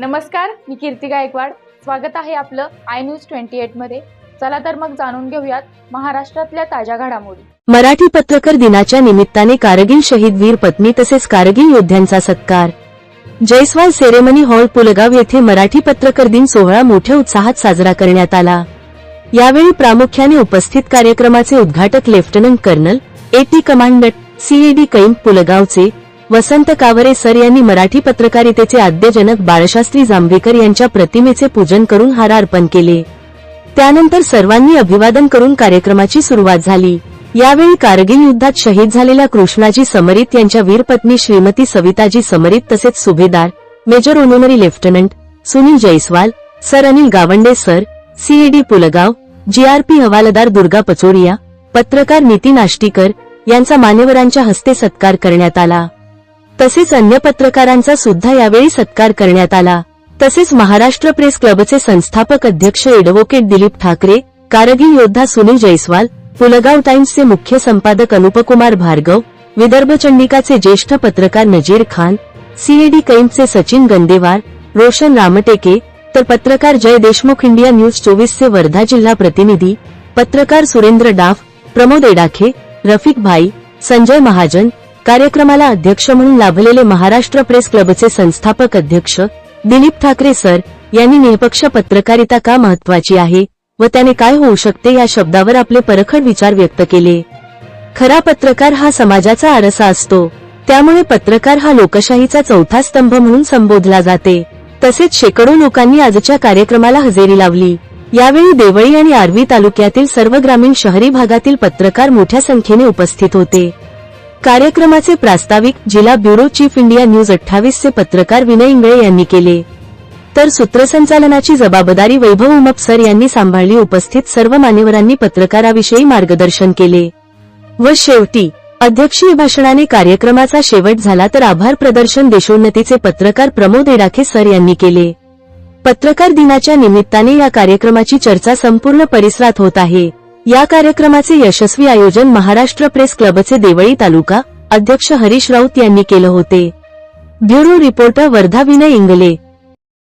नमस्कार, मी कीर्ती गायकवाड. स्वागत आहे आपलं आय न्यूज 28 मध्ये. चला तर मग जाणून घेऊयात महाराष्ट्रातल्या ताज्या घडामोडी. मराठी पत्रकार दिनाच्या निमित्ताने कारगिल शहीद वीर पत्नी तसेच कारगिल योद्ध्यांचा सत्कार. जयस्वाल सेरेमनी हॉल पुलगाव येथे मराठी पत्रकार दिन सोहळा मोठ्या उत्साहात साजरा करण्यात आला. यावेळी प्रामुख्याने उपस्थित कार्यक्रमाचे उद्घाटक lieutenant colonel AT commandant CAD camp पुलगावचे वसंत कावरे सर यांनी मराठी पत्रकारितेचे आद्यजनक बाळशास्त्री जांभेकर यांच्या प्रतिमेचे पूजन करून हार अर्पण केले. त्यानंतर सर्वांनी अभिवादन करून कार्यक्रमाची सुरुवात झाली. यावेळी कारगिल युद्धात शहीद झालेल्या कृष्णाजी समरित यांच्या वीरपत्नी श्रीमती सविताजी समरित तसेच subedar major honorary lieutenant Sunil Jaiswal sir, Anil Gawande sir, CAD Pulgaon, GRP havildar Durga Pachoria, पत्रकार नितीन आष्टीकर यांचा मान्यवरांच्या हस्ते सत्कार करण्यात आला. तसेच अन्य पत्रकारांचा सुद्धा यावेळी सत्कार करण्यात आला. तसेच महाराष्ट्र प्रेस क्लबचे संस्थापक अध्यक्ष एडव्होकेट दिलीप ठाकरे, कारगिल योद्धा सुनील जयस्वाल, पुलगाव टाइम्सचे मुख्य संपादक अनुपकुमार भार्गव, विदर्भ चंडिकाचे ज्येष्ठ पत्रकार नजीर खान, सीएडी कैंपचे सचिन गंदेवार, रोशन रामटेके, तर पत्रकार जय देशमुख इंडिया न्यूज 24चे वर्धा जिल्हा प्रतिनिधी पत्रकार सुरेंद्र डाफ, प्रमोद एडाखे, रफिक भाई, संजय महाजन, कार्यक्रमाला अध्यक्ष म्हणून लाभलेले महाराष्ट्र प्रेस क्लबचे संस्थापक अध्यक्ष दिलीप ठाकरे सर यांनी निष्पक्ष पत्रकारिता का महत्वाची आहे व त्याने काय होऊ शकते या शब्दावर आपले परखड विचार व्यक्त केले. खरा पत्रकार हा समाजाचा आरसा असतो, त्यामुळे पत्रकार हा लोकशाहीचा चौथा स्तंभ म्हणून संबोधला जाते. तसेच शेकडो लोकांनी आजच्या कार्यक्रमाला हजेरी लावली. यावेळी देवळी आणि आर्वी तालुक्यातील सर्व ग्रामीण शहरी भागातील पत्रकार मोठ्या संख्येने उपस्थित होते. कार्यक्रमाचे प्रास्ताविक जिल्हा ब्युरो चीफ इंडिया न्यूज 28 चे पत्रकार विनय इंगळे यांनी केले, तर सूत्रसंचालनाची जबाबदारी वैभव उमप सर यांनी सांभाळली. उपस्थित सर्व मान्यवरांनी पत्रकाराविषयी मार्गदर्शन केले व शेवटी अध्यक्षीय भाषणाने कार्यक्रमाचा शेवट झाला. तर आभार प्रदर्शन देशोन्नतीचे पत्रकार प्रमोद एडाखे सर यांनी केले. पत्रकार दिनाच्या निमित्ताने या कार्यक्रमाची चर्चा संपूर्ण परिसरात होत आहे. या कार्यक्रमाचे यशस्वी आयोजन महाराष्ट्र प्रेस क्लबचे देवळी तालुका अध्यक्ष हरीश राऊत यांनी केले होते. Bureau reporter Wardha Vinay Ingale.